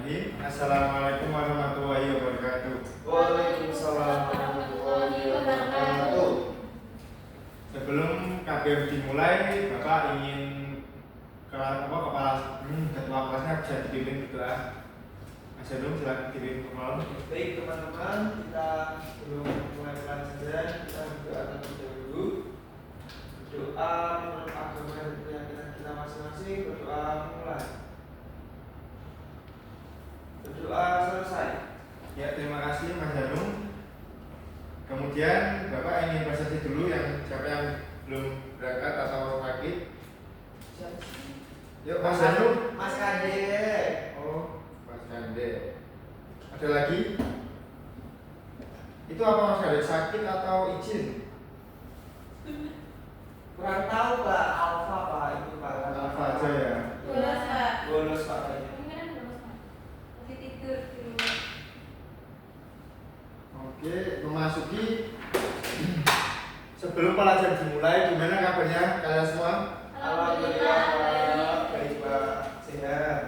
Bismillahirrahmanirrahim. Assalamualaikum warahmatullahi wabarakatuh. Waalaikumsalam warahmatullahi wabarakatuh. Sebelum KBM dimulai, Bapak ingin ketua kelasnya bisa dipimpin berdoa. Mas Hanum, silakan dipimpin permohonan. Baik teman-teman, kita sebelum mulai pelajaran kita berdoa terlebih dahulu. Berdoa menurut agama dan keyakinan kita masing-masing. Berdoa mulai. Berdoa selesai. Ya, terima kasih Mas Hanum. Kemudian Bapak ingin presentasi dulu siapa yang belum berangkat atau sakit. Yuk Mas Hanum. Mas Kade. Oh, Mas Kade. Ada lagi? Itu apa Mas Kade? Sakit atau izin? Kurang tahu Pak, Alfa Pak itu Pak. Alfa aja ya. Bolos Pak. Bolos Pak. Kemungkinan bolos Pak. Masih tidur di rumah. Oke, memasuki sebelum pelajaran dimulai, gimana kabarnya kalian semua? Alhamdulillah Pak. Baik Pak, sehat.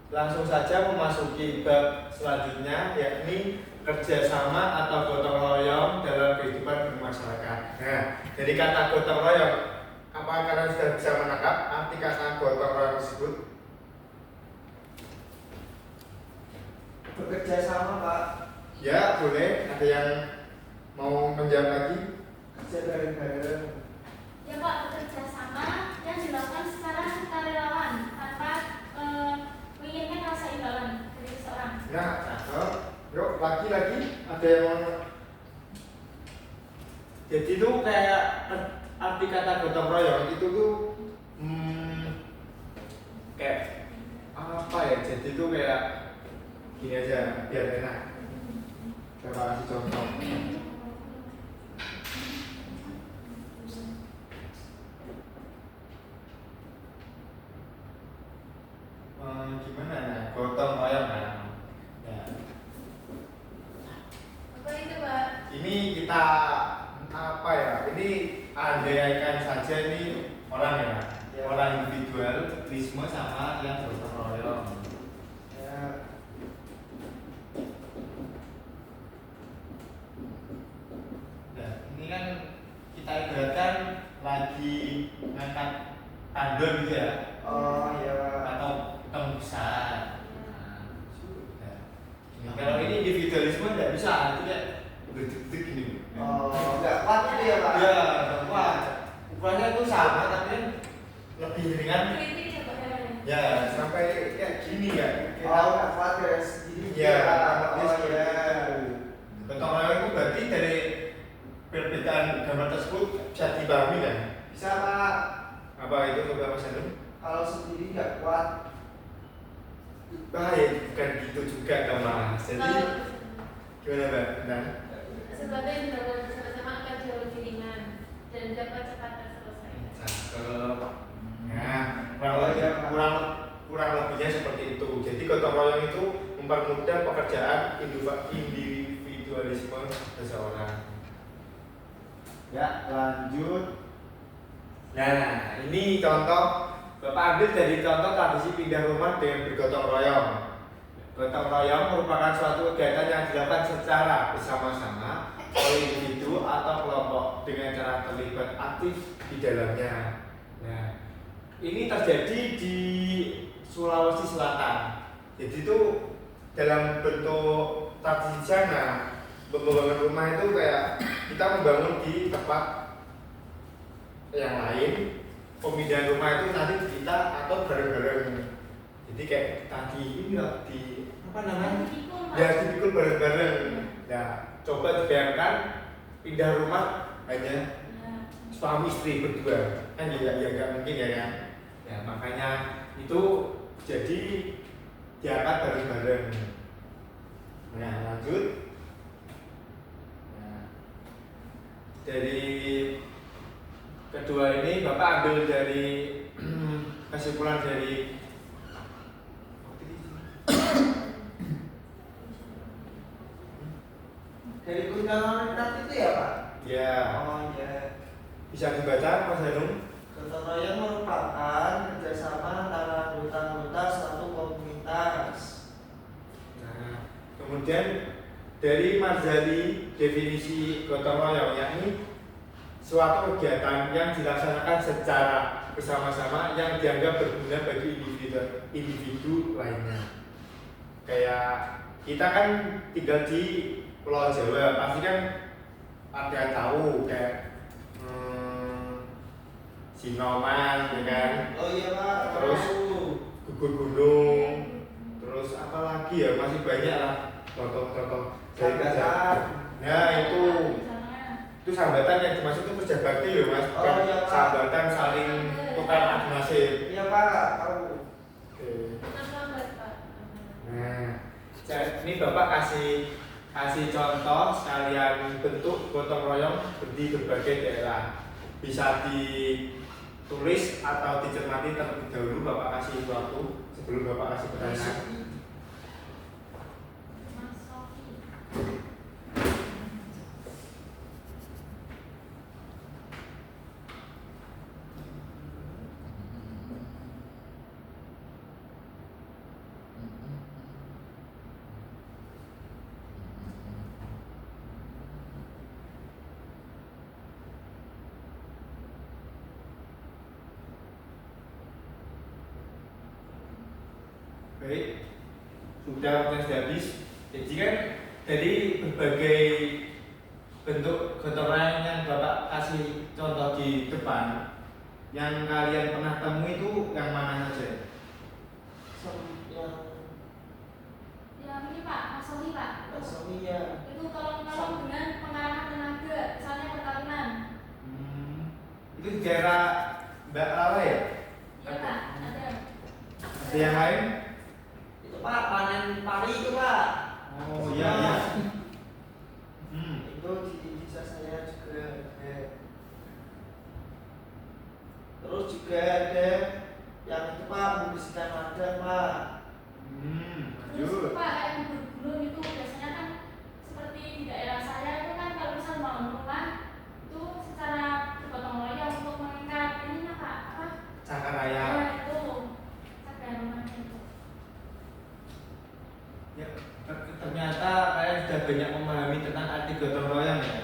Langsung saja memasuki bab selanjutnya, yakni kerjasama atau gotong royong dalam kehidupan bermasyarakat. Nah, jadi kata gotong royong, apa kalian sudah bisa menangkap arti kata gotong royong tersebut? Bekerja sama Pak. Ya, boleh. Ada yang mau menjawab lagi? Kerja bareng-bareng. Ya Pak, bekerja sama yang dilakukan secara sukarelawan tanpa menginginkan rasa imbalan dari seseorang. Nah, cakep. Yuk, lagi. Ada yang mau? Jadi itu kayak arti kata gotong royong itu tuh kayak apa ya? Jadi itu kayak gini aja biar enak. Coba kasih contoh. Gimana ya? Gotong royong kan? Ya. Apa itu Pak? Ini kita apa ya? Ini andaikan saja ini orang ya, Ya. orang individualisme sama yang gotong royong. Ya. Nah, ini kan kita ibaratkan lagi ngangkat tandon gitu ya, Oh ya. atau besar. Nah, kalau ini individualisme tidak bisa, itu kayak berdek-dek gini. Oh, nggak kuat itu ya Pak? Ya, kuat. Ukurannya itu sama, tapi kan lebih ringan. Kritik ya Pak. Ya, sampai kayak gini ya. Oh, nggak kuat ya segini. Ya, Oh ya. gotong royong itu berarti dari perbedaan gambar tersebut bisa dipahami kan? Bisa Pak. Apa itu coba Mas Hanum? Kalau sendiri nggak kuat. Baik, bukan gitu juga dong Mas. Jadi gimana Mbak? Benar? Sesuatu yang dilakukan bersama-sama akan jauh lebih ringan dan dapat cepat terselesaikan. Cakep. Nah, kurang lebihnya seperti itu. Jadi gotong royong itu mempermudah pekerjaan individualisme seseorang. Ya, lanjut. Nah, ini contoh Bapak ambil dari contoh tradisi pindah rumah dengan bergotong royong. Gotong royong merupakan suatu kegiatan yang dilakukan secara bersama-sama oleh individu atau kelompok dengan cara terlibat aktif di dalamnya. Nah, ini terjadi di Sulawesi Selatan. Jadi itu dalam bentuk tradisi sana, membangun rumah itu kayak kita membangun di tempat yang lain. Pemindahan rumah itu nanti kita atau bareng-bareng. Jadi kayak tadi ini loh di apa namanya? Ya dipikul bareng-bareng. Nah, coba dibayangkan pindah rumah hanya suami istri berdua, kan ya nggak mungkin ya kan? Ya makanya itu jadi diangkat bareng-bareng. Nah lanjut. Nah, dari kedua ini Bapak ambil dari kesimpulan dari Kunjungan itu ya Pak? ya Oh ya. bisa dibaca Mas Hanum. Gotong royong merupakan kerjasama antara anggota-anggota suatu komunitas. Nah, kemudian dari Marzali definisi gotong royong yakni suatu kegiatan yang dilaksanakan secara bersama-sama yang dianggap berguna bagi individu lainnya. Kayak kita kan tinggal di Pulau Jawa, pasti kan ada yang tahu kayak Sinoman, ya kan? Oh iya Pak. Terus gugur gunung, terus apa lagi ya, masih banyak lah contoh-contoh dari kerja. Sambatan. Nah itu sambatan yang dimaksud itu kerja bakti loh mas, bukan Oh, iya, Pak. sambatan saling tukar adu nasib. Iya Pak, tahu. Oke. Nah, ini bapak kasih contoh sekalian bentuk gotong royong di berbagai daerah. Bisa ditulis atau dicermati terlebih dahulu, bapak kasih waktu sebelum bapak kasih pertanyaan. Baik, sudah habis. Jadi kan dari berbagai bentuk gotong royong yang bapak kasih contoh di depan, yang kalian pernah temui itu yang mana saja? Yang ini Pak, Masohi Pak. Masohi ya. Itu tolong dengan pengarahan tenaga, misalnya perkawinan. Itu di daerah Mbak Lala ya? Iya Pak, ada. Ada yang lain? Itu Pak, panen pari itu Pak. Oh iya iya. Itu di desa saya juga ada. Terus juga ada yang itu Pak, membersihkan ladang Pak. Terus Lanjut. Pak, yang bergulung itu biasanya kan seperti di daerah saya itu kan kalau misal bangun rumah itu secara bergotong royong untuk mengangkat ininya Pak, apa? Cakar raya. Ya itu, cakar rumah itu. Ya, ternyata kalian sudah banyak memahami tentang arti gotong royong ya.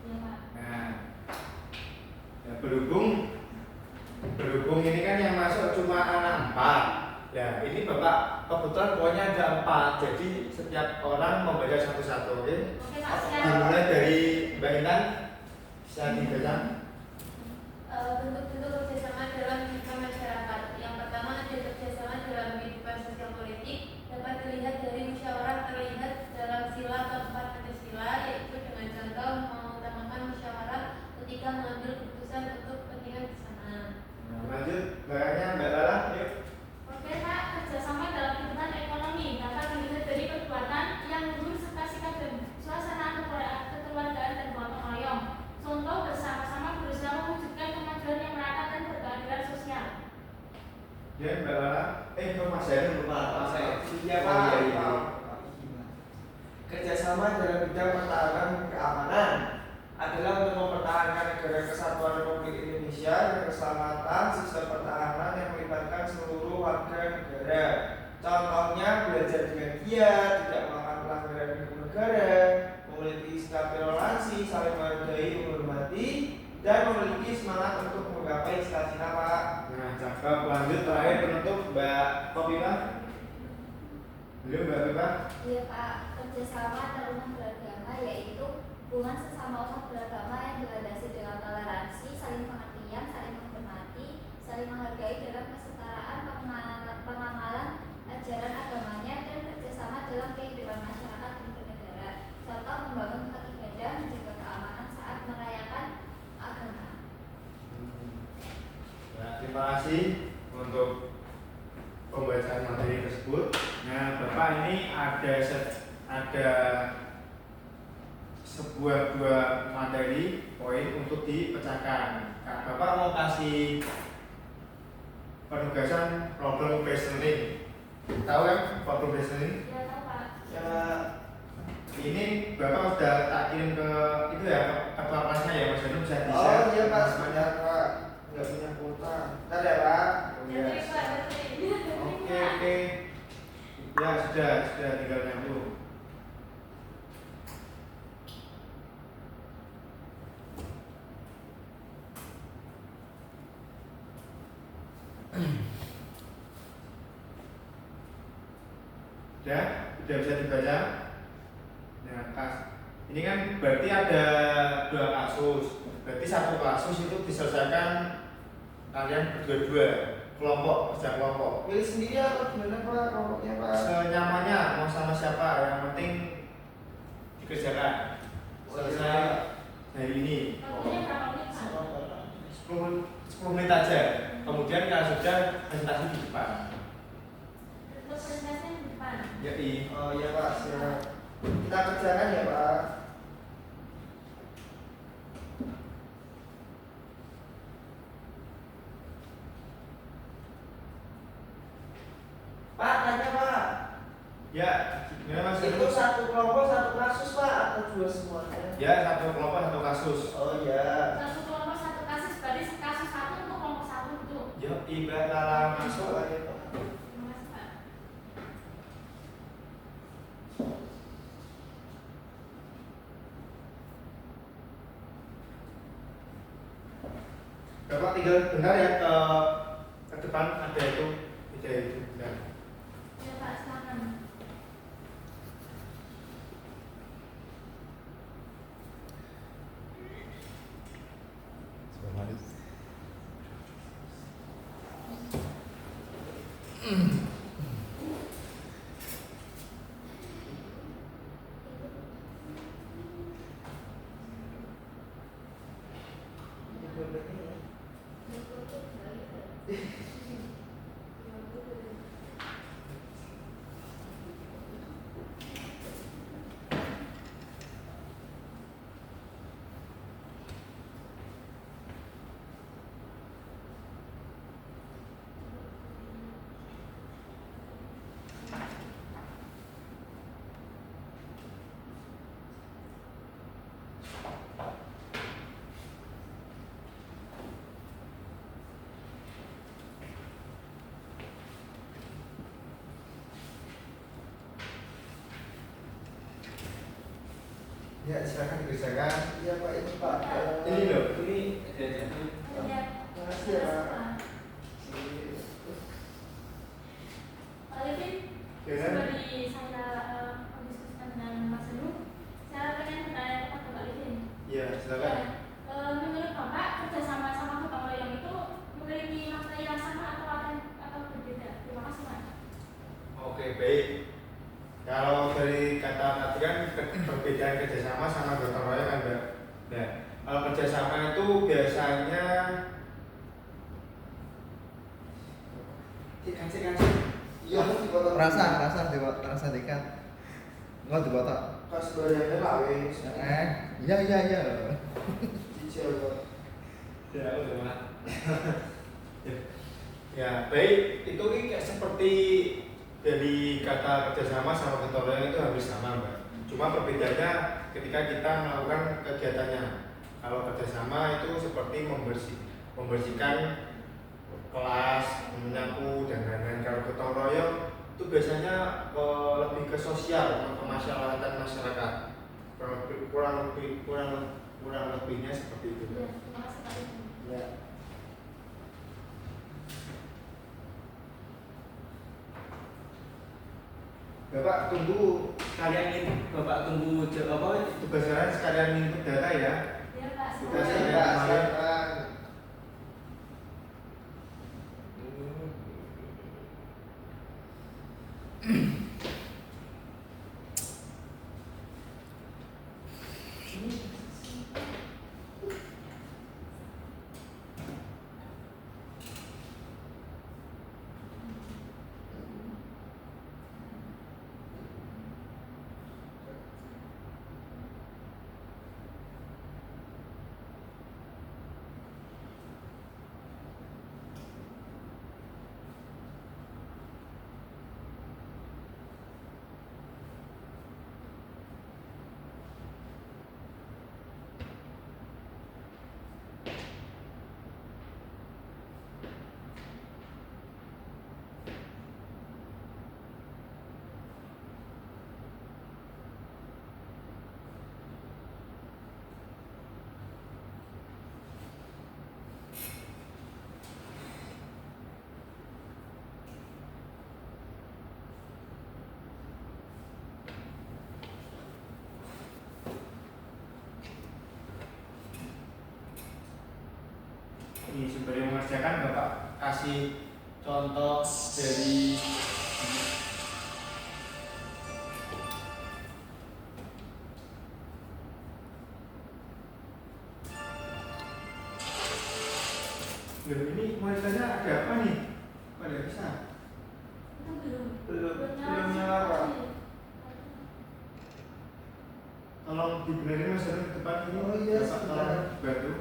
Iya Pak. Nah, ya berhubung ini kan yang masuk cuma anak 4. Ya, ini bapak kebetulan pokoknya ada 4. Jadi setiap orang membaca satu-satu, oke? Oke Pak, siap. Dimulai dari Mbak Intan, bisa dibaca. Bentuk-bentuk kerjasama dalam kehidupan masyarakat. Yang pertama ada kerjasama dalam kehidupan sosial politik, dapat dilihat dari musyawarah terlihat dalam sila keempat Pancasila, yaitu dengan contoh mengutamakan musyawarah ketika mengambil keputusan untuk kepentingan bersama. Nah, lanjut, bahannya Mbak Lala, yuk. Oke Pak, kerjasama dalam kehidupan ekonomi dapat dilihat dari perbuatan yang luhur serta sikap dan suasana kekeluargaan dan gotong royong. Contoh bersama-sama berusaha mewujudkan kemajuan yang merata dan berkeadilan sosial. Ya Mbak Lala, Mas Zainul lupa. Iya Pak. Kerjasama dalam bidang pertahanan keamanan adalah untuk mempertahankan negara kesatuan Republik Indonesia dan keselamatan sistem pertahanan yang melibatkan seluruh warga negara. Contohnya belajar dengan giat, tidak melakukan pelanggaran hukum negara, memiliki sikap toleransi, saling menghargai, menghormati, dan memiliki semangat untuk menggapai cita-cita Pak. Nah, cakep. Lanjut terakhir penutup Mbak Kopima. Beliau Mbak Kopima. Iya Pak, kerjasama antarumat beragama yaitu hubungan sesama umat beragama yang dilandasi dengan toleransi, saling pengertian, saling menghormati, saling menghargai dalam kesetaraan pengamalan ajaran agamanya dan kerjasama dalam kehidupan masyarakat dan bernegara. Contoh membangun tempat ibadah, menjaga keamanan saat merayakan agama. Ya, terima kasih untuk pembacaan materi tersebut. Nah, Bapak ini ada sebuah materi poin untuk dipecahkan. Nah, Bapak mau kasih penugasan problem based learning. Tahu kan problem based learning? Ya tahu Pak. Ya, Ini Bapak sudah tak kirim ke itu ya, ke ketua kelasnya ya Mas Danu, bisa di oh share. iya Pak, sebentar Pak, nggak punya pulsa. sudah tinggal nyambung. Sudah bisa dibaca. Nah, ini kan berarti ada 2 kasus. Berarti satu kasus itu diselesaikan kalian berdua-dua, kelompok, kerja kelompok. Pilih sendiri atau gimana Pak? Kelompoknya Pak? Senyamannya, mau sama siapa, yang penting dikerjakan. Selesai hari ini. Waktunya berapa menit Pak? 10 menit aja. Kemudian kalau sudah presentasi di depan. Untuk presentasinya di depan. Ya, Oh iya Pak, siap. Kita kerjakan ya Pak. Pak, tanya Pak. ya, gimana Mas? Itu satu kelompok satu kasus Pak atau 2 semuanya? Ya, satu kelompok satu kasus. Oh iya. Satu kelompok satu kasus, berarti kasus satu untuk kelompok satu itu. Ya, ibarat masuk. Oh, iya, Pak. Terima kasih Pak. Bapak tinggal bentar ya ke depan ada itu meja itu. Bentar. Ya Pak, silakan. Ini bolehnya ya. Ya, silakan dikerjakan. Iya Pak, ini Pak. Ini loh. Ini. Ya. Terima kasih ya Pak. Pak Levin, Ya. seperti saya mendiskusikan dengan Mas Heru, saya pengen bertanya kepada Pak Levin. Ya, silakan. Menurut Bapak, kerjasama sama gotong royong itu memiliki makna yang sama atau berbeda? Terima kasih Pak. Oke, baik. Kalau dari kata tadi kan perbedaan kerjasama sama gotong royong kan, Mbak. Nah, kalau kerjasama itu biasanya cik. Iya, dipotong. rasa dekat. Enggak dibotak. Pas badannya lawe. Iya. Cicil Pak. Ya, udah. Ya, baik. Itu kayak seperti dari kata kerjasama sama gotong royong itu hampir sama, Mbak. Cuma perbedaannya ketika kita melakukan kegiatannya. Kalau kerjasama itu seperti membersihkan kelas, menyapu dan lain-lain. Kalau gotong royong itu biasanya lebih ke sosial, kemaslahatan masyarakat. Kurang lebihnya seperti itu. Ya, terima kasih Pak Levin. Ya. Bapak tunggu tugas kalian sekalian input data ya. Ya Pak, Tugas silakan. saya Pak, kemarin. silakan. Ini sembari mengerjakan Bapak kasih contoh dari Loh, ini monitornya ada apa nih? Pada bisa? Itu belum. Belum nyala Pak. Tolong dibenerin Mas Heru ke depan ini. Oh iya, Bapak sebentar. tolong bantu.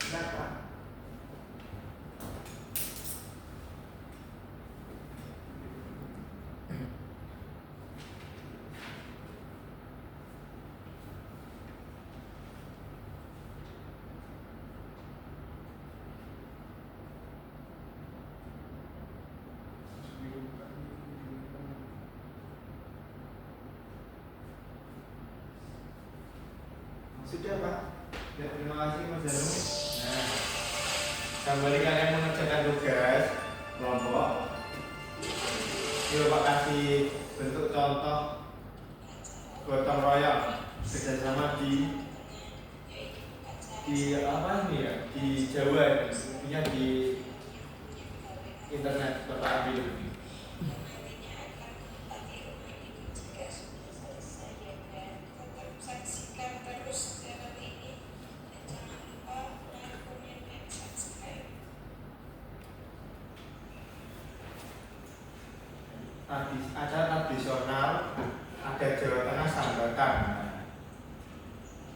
Kenapa? Sudah Pak. Ya, terima kasih Mas Heru. Nah, kembali kalian mengerjakan tugas kelompok. Ini Bapak kasih bentuk contoh gotong royong kerjasama di apa ini ya, di Jawa, intinya di internet Bapak ambil. Acara tradisional ada Jawa Tengah Sambatan.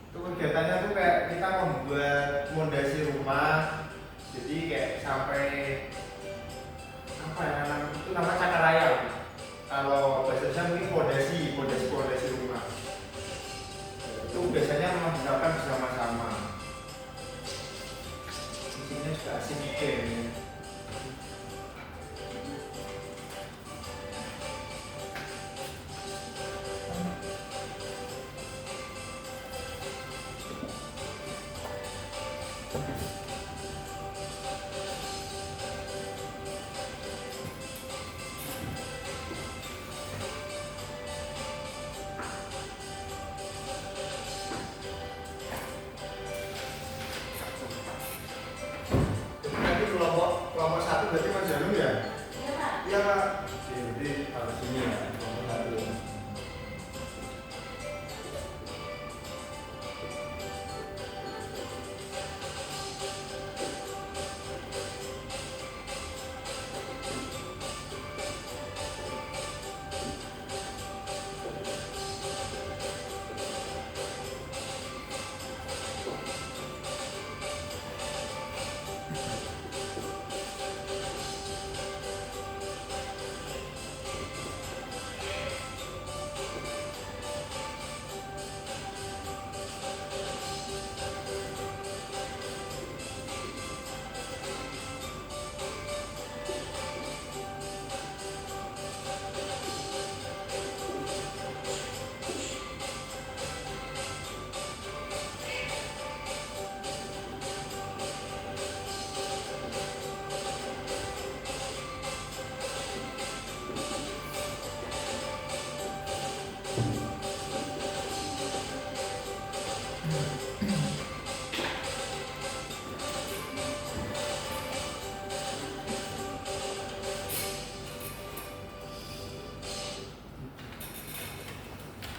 Itu kegiatannya tuh kayak kita membuat fondasi rumah, jadi kayak sampai apa ya itu nama cakar ayam. Kalau bahasa Indonesia mungkin fondasi rumah. Itu biasanya memang dilakukan bersama-sama. Musiknya juga asik ya. Nanti kelompok satu berarti Mas Janu ya? Iya Pak. Iya Pak. Jadi harus ini ya, kelompok satu.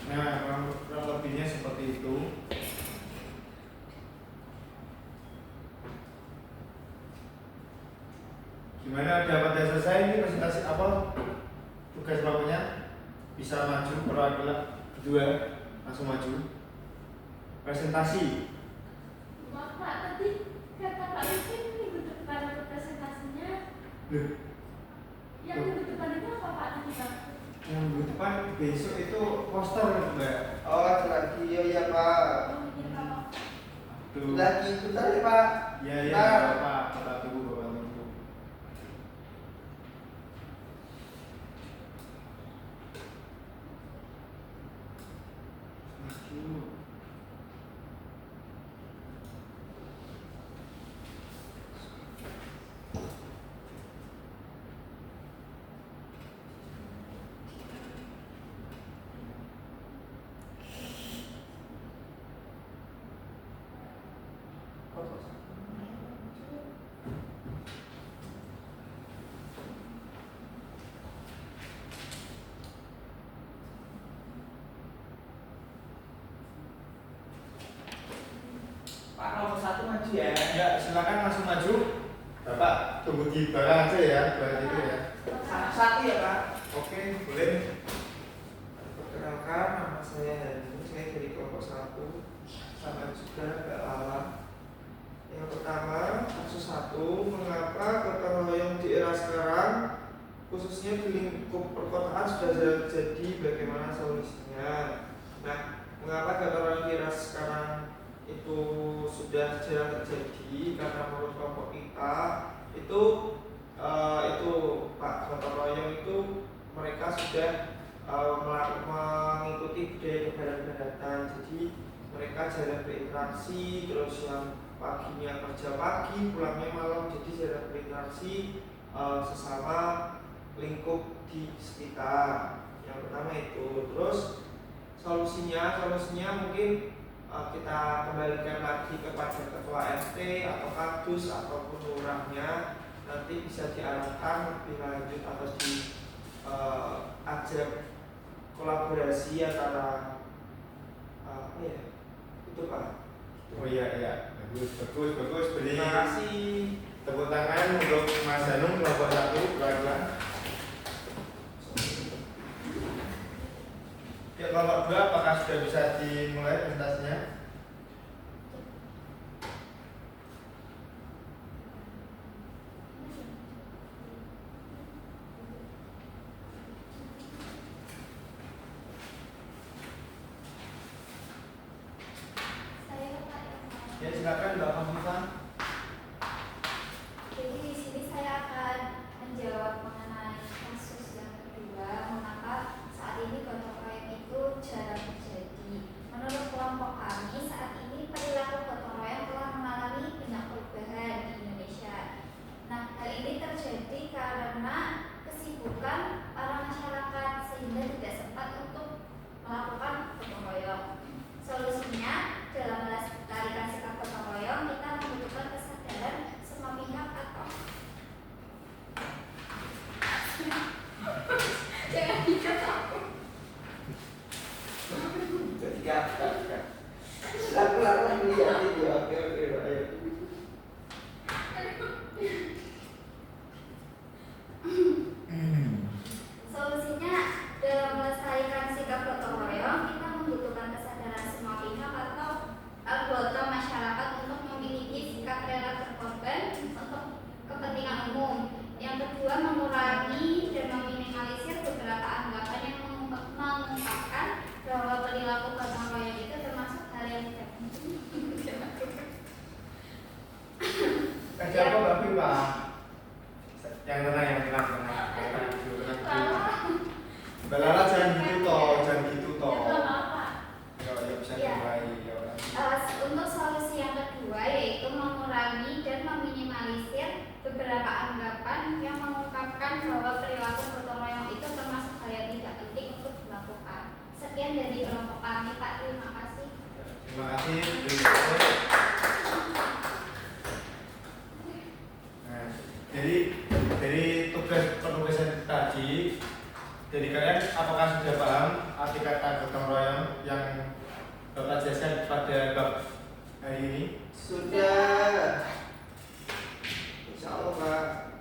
Nah, kurang lebihnya seperti itu. Gimana dapat pada selesai ini presentasi apa? Tugas kelompoknya bisa maju perwakilan kedua langsung maju. Presentasi. Maaf Pak, tadi kata Pak Rizky minggu depan untuk presentasinya. Loh, Yang minggu depan itu apa Pak tadi Pak? yang minggu depan besok itu poster Mbak. Oh, ada lagi. Iya Pak. Oh iya Pak. Tuh. Lagi bentar ya Pak. Ya ya Bentar. Bapak, kita tunggu Bapak tunggu. Maju. maju ya. Ya, silakan langsung maju. Bapak tunggu di belakang aja ya, belakang itu ya. Satu ya Pak. Oke, boleh. Perkenalkan, nama saya Hanu, saya dari kelompok 1. Sama juga Mbak Lala. Yang pertama, kasus 1, mengapa gotong royong di era sekarang khususnya di lingkup perkotaan sudah jarang terjadi, bagaimana solusinya? Nah, mengapa gotong royong di era sekarang itu sudah jarang terjadi? Karena menurut kelompok kita itu Pak, gotong royong itu mereka sudah mengikuti budaya kebarat-baratan, jadi mereka jarang berinteraksi, terus yang paginya kerja pagi, pulangnya malam, jadi jarang berinteraksi sesama lingkup di sekitar. Yang pertama itu. Terus solusinya mungkin kita kembalikan lagi kepada ketua RT atau kadus ataupun lurahnya, nanti bisa diarahkan lebih lanjut atau diajak kolaborasi antara apa ya itu Pak. Oh iya, bagus. Beri Terima kasih. tepuk tangan untuk Mas Hanung kelompok 1, pelan-pelan. Ya, kelompok 2 apakah sudah bisa dimulai presentasinya? Saya Pak yang mau. Ya, silakan Mbak Hamifah. Jadi di sini saya akan menjawab mengenai kasus yang kedua, mengapa saat ini gotong royong itu jarang terjadi. Menurut kelompok kami, saat ini perilaku gotong royong telah mengalami banyak perubahan di Indonesia. Nah, hal ini terjadi karena kesibukan para masyarakat sehingga tidak sempat untuk melakukan gotong royong. Solusinya dalam melestarikan sikap gotong royong, kita membutuhkan kesadaran semua pihat atau jangan dikat aku. Jadi kata. Pelan-pelan lihat video. Oke, ayo. Solusinya dalam melestarikan sikap gotong royong, kita membutuhkan kesadaran semua pihak atau anggota masyarakat untuk memiliki sikap rela berkorban untuk kepentingan umum. Yang kedua, mengurangi dan meminimalisir beberapa anggapan yang mengungkapkan bahwa perilaku gotong royong itu termasuk hal yang tidak penting dilakukan. Ada apa Mbak Bima? Yang tenang. Mbak Lala jangan gitu toh. Ya, bisa Ya. dimulai. Untuk solusi yang kedua yaitu mengurangi dan meminimalisir beberapa anggapan yang mengungkapkan bahwa perilaku gotong royong itu termasuk hal yang tidak penting untuk dilakukan. Sekian dari kelompok kami Pak, terima kasih. Terima kasih. Nah, jadi dari tugas penugasan tadi, jadi kalian apakah sudah paham arti kata gotong royong yang Bapak jelaskan pada bab hari ini? Sudah. Insya Allah Pak.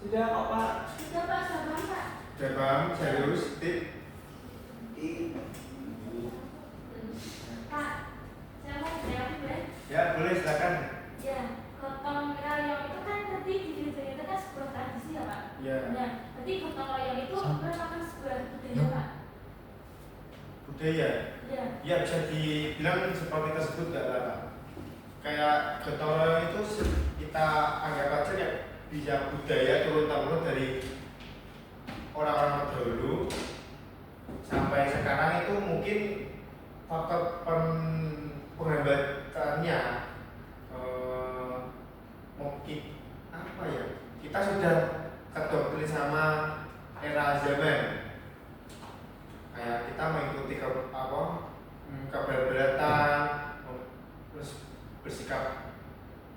Sudah kok Pak. Sudah Pak, sabar Pak. Sudah paham? Serius? Tip? Pak, saya mau jawab boleh? Ya, boleh silakan. Ya, gotong royong itu kan tadi diceritakan itu kan sebuah tradisi ya Pak. Ya. Nah, berarti gotong royong itu merupakan sebuah budaya Pak. Budaya. Ya. Ya, bisa dibilang seperti tersebut nggak Lala? Kayak gotong royong itu kita anggap aja kayak bisa budaya turun-temurun dari orang-orang terdahulu sampai sekarang itu mungkin faktor penghambatannya mungkin apa ya, kita sudah terdoktrin sama era zaman, kayak kita mengikuti keberat-beratan, terus bersikap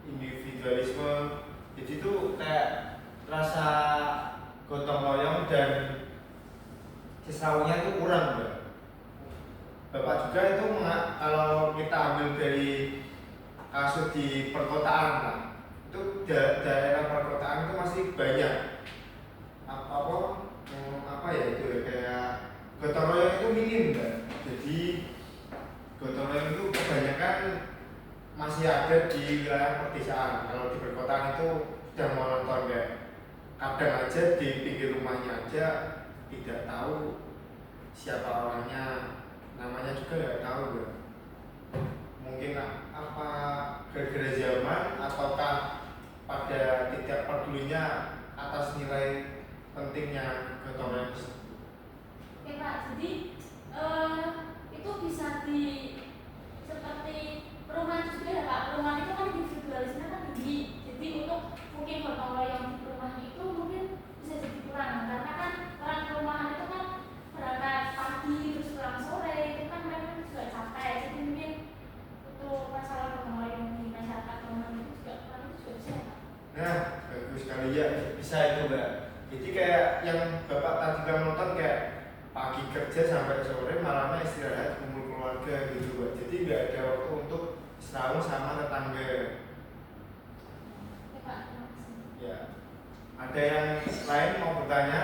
individualisme, jadi itu kayak rasa gotong royong dan sesaunya itu kurang, Mbak. itu kalau kita ambil dari kasus di perkotaan lah, itu daerah perkotaan itu masih banyak apa ya itu ya, kayak gotong royong itu minim kan. Jadi gotong royong itu kebanyakan masih ada di wilayah pedesaan. Kalau di perkotaan itu sudah monoton kayak kadang aja di pinggir rumahnya aja tidak tahu siapa orangnya, namanya juga nggak tahu ya. Mungkin apa gara-gara zaman ataukah pada tidak pedulinya atas nilai pentingnya gotong royong tersebut. Oke Pak, jadi itu bisa di seperti perumahan juga ya Pak. Perumahan itu kan individualisme kan tinggi. Jadi untuk mungkin gotong royong di perumahan itu mungkin bisa jadi kurang karena kan orang perumahan itu kan berangkat pagi terus pulang sore itu kan mereka juga capek. Jadi mungkin untuk masalah gotong royong di masyarakat perumahan itu juga kurang itu juga bisa ya Pak. Nah, bagus sekali ya, bisa itu Mbak. Jadi kayak yang Bapak tadi bilang nonton kayak pagi kerja sampai sore malamnya istirahat kumpul keluarga gitu Mbak. Jadi nggak ada waktu untuk setahun sama tetangga. Oke Pak, terima kasih. Ya, ada yang lain mau bertanya?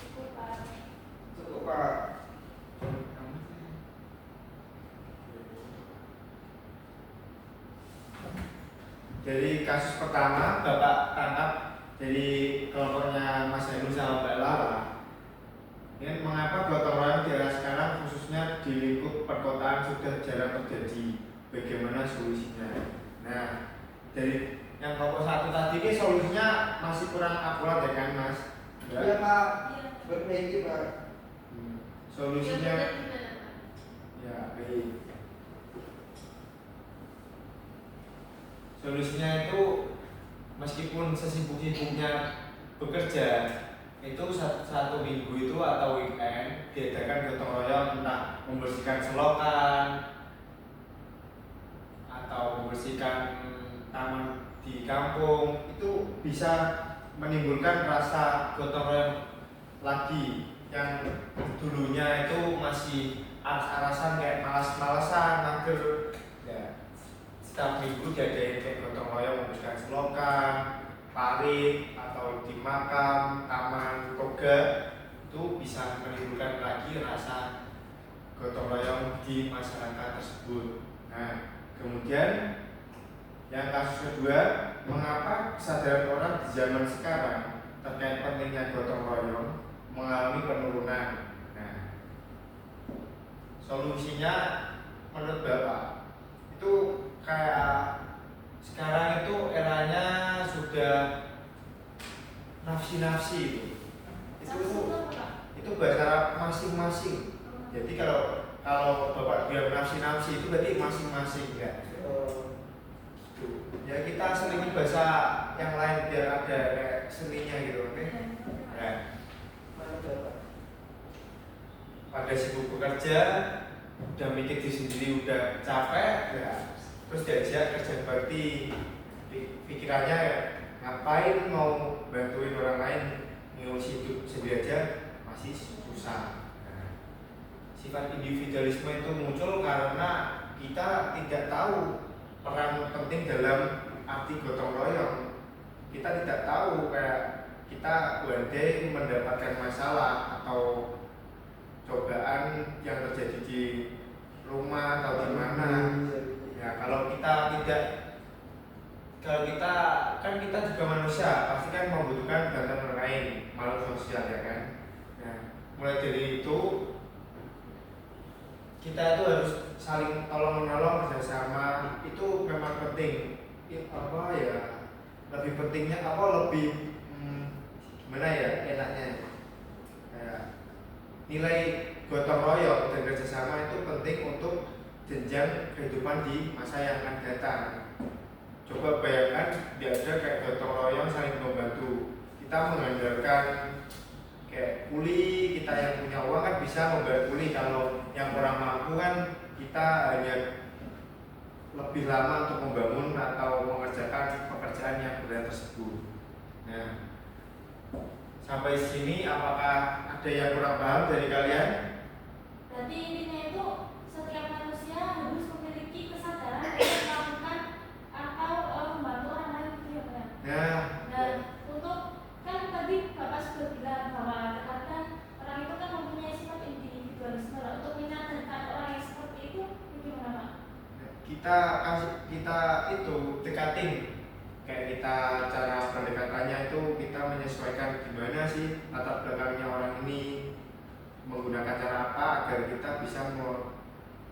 Cukup Pak. Cukup Pak. Dari kasus pertama Bapak tangkap dari kelompoknya Mas Heru sama Mbak Lala. Ini mengapa gotong royong di era sekarang khususnya di lingkup perkotaan sudah jarang terjadi? Bagaimana solusinya? Nah, dari yang kelompok satu tadi ini solusinya masih kurang akurat ya kan Mas? Iya Pak, Iya. berpikir Pak. Solusinya Iya, benar, Pak. ya baik. Solusinya itu meskipun sesibuk-sibuknya bekerja itu satu minggu itu atau weekend diadakan gotong royong, entah membersihkan selokan atau membersihkan taman di kampung, itu bisa menimbulkan rasa gotong royong lagi yang dulunya itu masih aras-arasan kayak malas-malasan, mager ya. Setiap minggu diadain kayak gotong royong membersihkan selokan, parit atau di makam, taman, toga, itu bisa menimbulkan lagi rasa gotong royong di masyarakat tersebut. Nah, kemudian yang kasus kedua, mengapa kesadaran orang di zaman sekarang terkait pentingnya gotong royong mengalami penurunan? Nah, solusinya menurut Bapak itu kayak sekarang itu eranya sudah nafsi-nafsi itu bahasa masing-masing. Jadi kalau Bapak bilang nafsi-nafsi itu berarti masing-masing ya. Ya kita selingi bahasa yang lain biar ada kayak seninya gitu, oke? Ya. Pada sibuk bekerja, udah mikir di sendiri udah capek, ya terus diajak kerja bakti, pikirannya ya, ngapain mau bantuin orang lain, ngurus hidup sendiri aja masih susah. Nah, sifat individualisme itu muncul karena kita tidak tahu peran penting dalam arti gotong royong. Kita tidak tahu kayak kita one day mendapatkan masalah atau cobaan yang terjadi di rumah atau di mana. Ya, kalau kita kan kita juga manusia, pasti kan membutuhkan bantuan orang lain, makhluk sosial ya kan. Nah, mulai dari itu kita itu harus saling tolong menolong kerjasama, itu memang penting. Apa ya? Lebih pentingnya lebih gimana ya enaknya? Nilai gotong royong dan kerjasama itu penting untuk jenjang kehidupan di masa yang akan datang. Coba bayangkan dia ada kayak gotong royong saling membantu. Kita mengandalkan kayak kuli, kita yang punya uang kan bisa membayar kuli. Kalau yang kurang mampu kan kita hanya lebih lama untuk membangun atau mengerjakan pekerjaan yang berat tersebut. Nah, sampai sini apakah ada yang kurang paham dari kalian? Jadi intinya itu setiap manusia harus memiliki kesadaran untuk melakukan atau membantu orang lain gitu ya Pak. Nah, Dan untuk kan tadi Bapak sudah bilang bahwa terkadang orang itu kan mempunyai sifat individualisme. Nah, untuk menyadarkan orang yang seperti itu gimana Pak? kita itu dekatin, kayak kita cara pendekatannya itu kita menyesuaikan gimana sih latar belakangnya orang ini, menggunakan cara apa agar kita bisa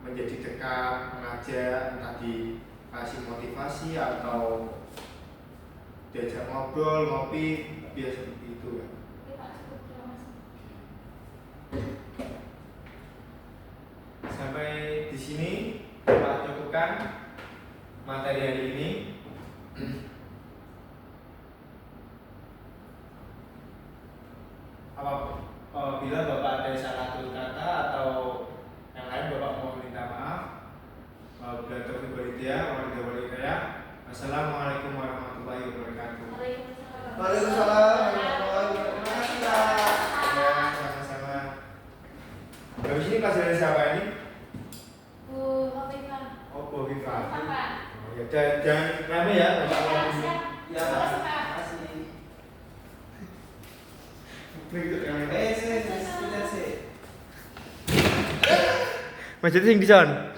menjadi dekat, mengajak, entah dikasih motivasi atau diajak ngobrol, ngopi, biasa seperti itu ya. Oke Pak, cukup terima kasih. Sampai di sini Pak cukupkan materi hari ini. Apabila Bapak ada salah tutur kata atau yang lain, Bapak mau minta maaf. Wabillahi taufiq wal hidayah. Wassalamualaikum warahmatullahi wabarakatuh. Waalaikumsalam warahmatullahi wabarakatuh. Ya, sama-sama. Habis ini kelas dari siapa ini? Bu Hovifa. Oh, Bu Viva. Pak. Oh, ya, jangan rame ya, Bapak Ya, mau siap. Ya, Terima kasih, Pak. kasih. berikut rame. Sih. Mas jadi sing dison.